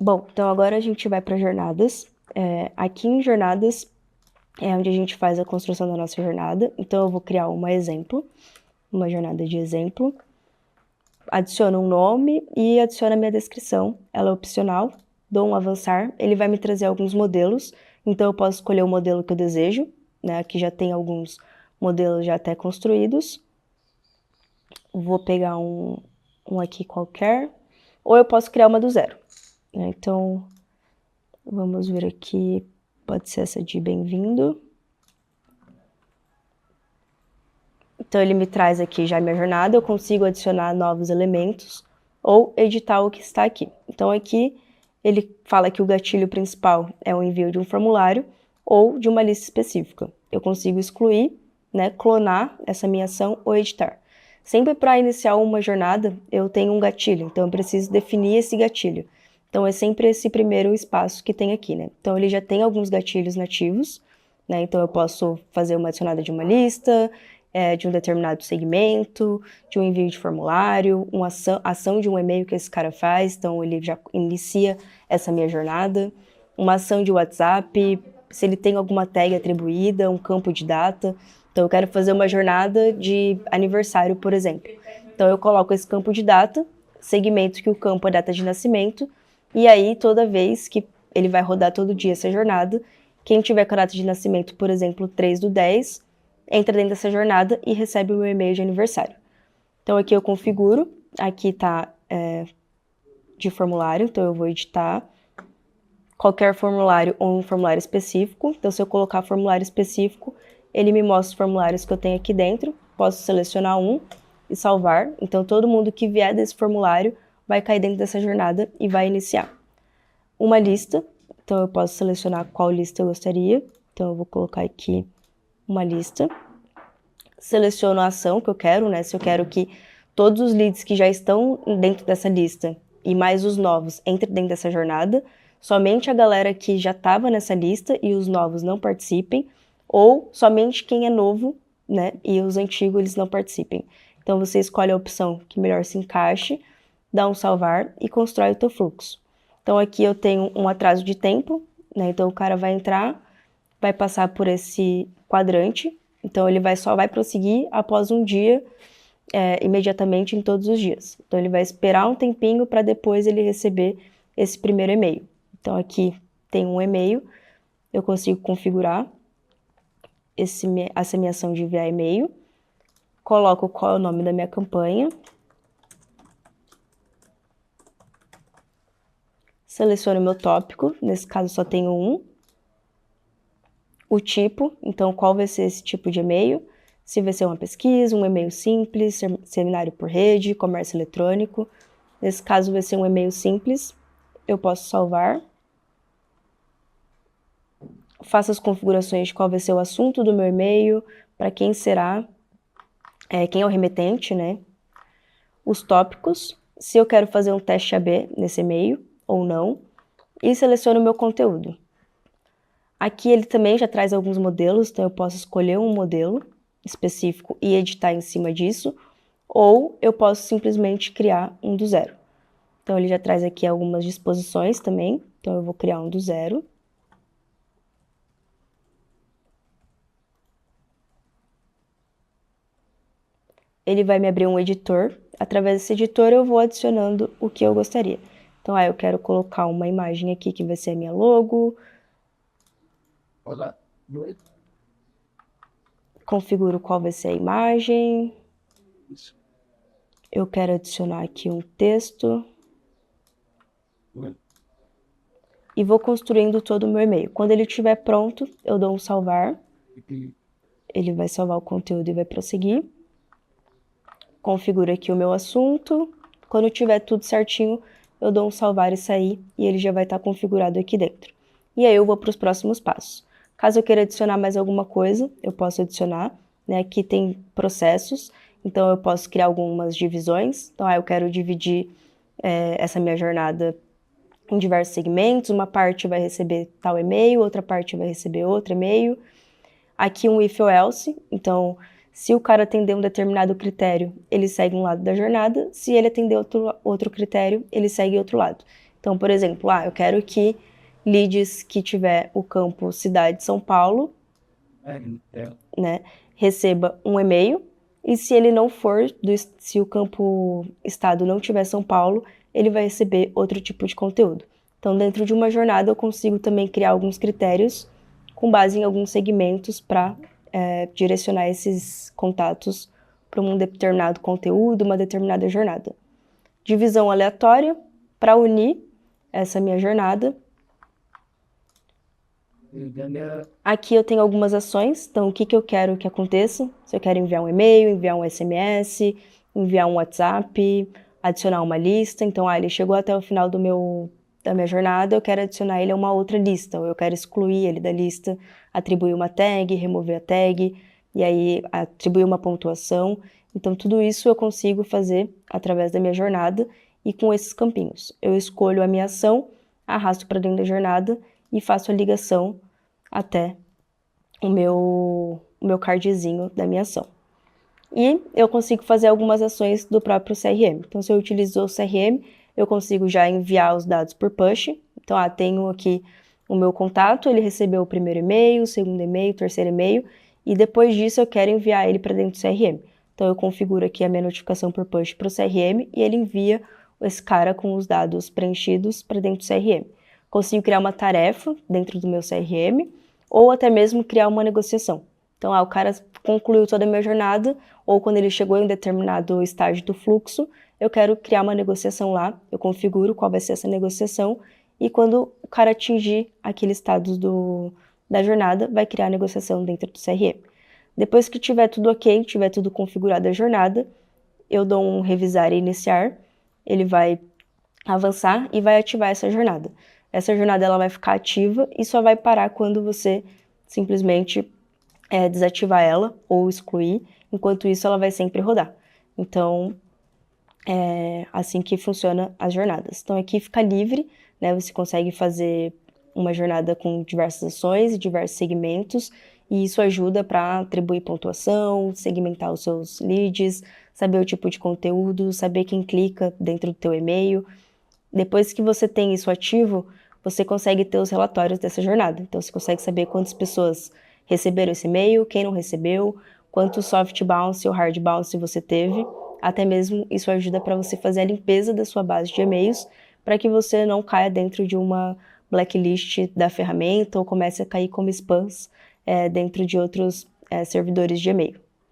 Bom, então agora a gente vai para jornadas. Aqui em jornadas é onde a gente faz a construção da nossa jornada. Então eu vou criar uma jornada de exemplo. Adiciono um nome e adiciono a minha descrição. Ela é opcional. Dou um avançar. Ele vai me trazer alguns modelos. Então eu posso escolher o modelo que eu desejo, né? Aqui já tem alguns modelos já até construídos. Vou pegar um aqui qualquer. Ou eu posso criar uma do zero, né? Então, vamos ver aqui. Pode ser essa de bem-vindo. Então, ele me traz aqui já a minha jornada. Eu consigo adicionar novos elementos ou editar o que está aqui. Então, aqui ele fala que o gatilho principal é o envio de um formulário ou de uma lista específica. Eu consigo excluir, né, clonar essa minha ação ou editar. Sempre para iniciar uma jornada, eu tenho um gatilho, então eu preciso definir esse gatilho. Então, é sempre esse primeiro espaço que tem aqui, né? Então, ele já tem alguns gatilhos nativos, né? Então, eu posso fazer uma adicionada de uma lista, de um determinado segmento, de um envio de formulário, uma ação de um e-mail que esse cara faz, então ele já inicia essa minha jornada, uma ação de WhatsApp, se ele tem alguma tag atribuída, um campo de data. Então eu quero fazer uma jornada de aniversário, por exemplo. Então eu coloco esse campo de data, segmento que o campo é data de nascimento, e aí toda vez que ele vai rodar todo dia essa jornada, quem tiver com a data de nascimento, por exemplo, 3/10, entra dentro dessa jornada e recebe o meu e-mail de aniversário. Então aqui eu configuro, aqui tá de formulário, então eu vou editar qualquer formulário ou um formulário específico. Então se eu colocar formulário específico, ele me mostra os formulários que eu tenho aqui dentro, posso selecionar um e salvar. Então todo mundo que vier desse formulário vai cair dentro dessa jornada e vai iniciar. Uma lista, então eu posso selecionar qual lista eu gostaria. Então eu vou colocar aqui uma lista, seleciono a ação que eu quero, né? Se eu quero que todos os leads que já estão dentro dessa lista e mais os novos entrem dentro dessa jornada, somente a galera que já estava nessa lista e os novos não participem, ou somente quem é novo, né? E os antigos eles não participem. Então você escolhe a opção que melhor se encaixe, dá um salvar e constrói o teu fluxo. Então aqui eu tenho um atraso de tempo, né? Então o cara vai entrar, vai passar por esse quadrante, então ele só vai prosseguir após um dia, imediatamente em todos os dias. Então ele vai esperar um tempinho para depois ele receber esse primeiro e-mail. Então aqui tem um e-mail, eu consigo configurar essa minha ação de enviar e-mail, coloco qual é o nome da minha campanha, seleciono o meu tópico, nesse caso só tenho um, o tipo, então qual vai ser esse tipo de e-mail, se vai ser uma pesquisa, um e-mail simples, seminário por rede, comércio eletrônico. Nesse caso vai ser um e-mail simples, eu posso salvar. Faço as configurações de qual vai ser o assunto do meu e-mail, para quem será, quem é o remetente, né? Os tópicos, se eu quero fazer um teste AB nesse e-mail ou não, e seleciono o meu conteúdo. Aqui ele também já traz alguns modelos, então eu posso escolher um modelo específico e editar em cima disso, ou eu posso simplesmente criar um do zero. Então ele já traz aqui algumas disposições também, então eu vou criar um do zero. Ele vai me abrir um editor, através desse editor eu vou adicionando o que eu gostaria. Então, eu quero colocar uma imagem aqui que vai ser a minha logo. Olá. Configuro qual vai ser a imagem. Isso. Eu quero adicionar aqui um texto. E vou construindo todo o meu e-mail. Quando ele estiver pronto, eu dou um salvar. Ele vai salvar o conteúdo e vai prosseguir. Configuro aqui o meu assunto. Quando tiver tudo certinho, eu dou um salvar e sair e ele já vai estar configurado aqui dentro. E aí eu vou para os próximos passos. Caso eu queira adicionar mais alguma coisa, eu posso adicionar, né? Aqui tem processos, então eu posso criar algumas divisões. Então, eu quero dividir essa minha jornada em diversos segmentos. Uma parte vai receber tal e-mail, outra parte vai receber outro e-mail. Aqui um if ou else, então se o cara atender um determinado critério, ele segue um lado da jornada, se ele atender outro critério, ele segue outro lado. Então, por exemplo, eu quero que leads que tiver o campo cidade de São Paulo, né, receba um e-mail, e se ele não for, se o campo estado não tiver São Paulo, ele vai receber outro tipo de conteúdo. Então, dentro de uma jornada, eu consigo também criar alguns critérios com base em alguns segmentos para direcionar esses contatos para um determinado conteúdo, uma determinada jornada. Divisão aleatória para unir essa minha jornada. Aqui eu tenho algumas ações, então o que eu quero que aconteça? Se eu quero enviar um e-mail, enviar um SMS, enviar um WhatsApp, adicionar uma lista. Então, ele chegou até o final da minha jornada, eu quero adicionar ele a uma outra lista, ou eu quero excluir ele da lista, atribuir uma tag, remover a tag, e aí atribuir uma pontuação. Então, tudo isso eu consigo fazer através da minha jornada e com esses campinhos. Eu escolho a minha ação, arrasto para dentro da jornada e faço a ligação até o meu cardzinho da minha ação. E eu consigo fazer algumas ações do próprio CRM. Então, se eu utilizo o CRM, eu consigo já enviar os dados por push. Então, tenho aqui o meu contato, ele recebeu o primeiro e-mail, o segundo e-mail, o terceiro e-mail, e depois disso eu quero enviar ele para dentro do CRM. Então, eu configuro aqui a minha notificação por push para o CRM e ele envia esse cara com os dados preenchidos para dentro do CRM. Consigo criar uma tarefa dentro do meu CRM ou até mesmo criar uma negociação. Então, o cara concluiu toda a minha jornada, ou quando ele chegou em um determinado estágio do fluxo, eu quero criar uma negociação lá, eu configuro qual vai ser essa negociação, e quando o cara atingir aquele estado da jornada, vai criar a negociação dentro do CRM. Depois que tiver tudo ok, tiver tudo configurado a jornada, eu dou um revisar e iniciar, ele vai avançar e vai ativar essa jornada. Essa jornada ela vai ficar ativa e só vai parar quando você simplesmente desativar ela ou excluir, enquanto isso ela vai sempre rodar. Então, é assim que funciona as jornadas. Então, aqui fica livre, né? Você consegue fazer uma jornada com diversas ações e diversos segmentos, e isso ajuda para atribuir pontuação, segmentar os seus leads, saber o tipo de conteúdo, saber quem clica dentro do teu e-mail. Depois que você tem isso ativo, você consegue ter os relatórios dessa jornada. Então, você consegue saber quantas pessoas receberam esse e-mail, quem não recebeu, quanto soft bounce ou hard bounce você teve. Até mesmo isso ajuda para você fazer a limpeza da sua base de e-mails, para que você não caia dentro de uma blacklist da ferramenta ou comece a cair como spams dentro de outros servidores de e-mail.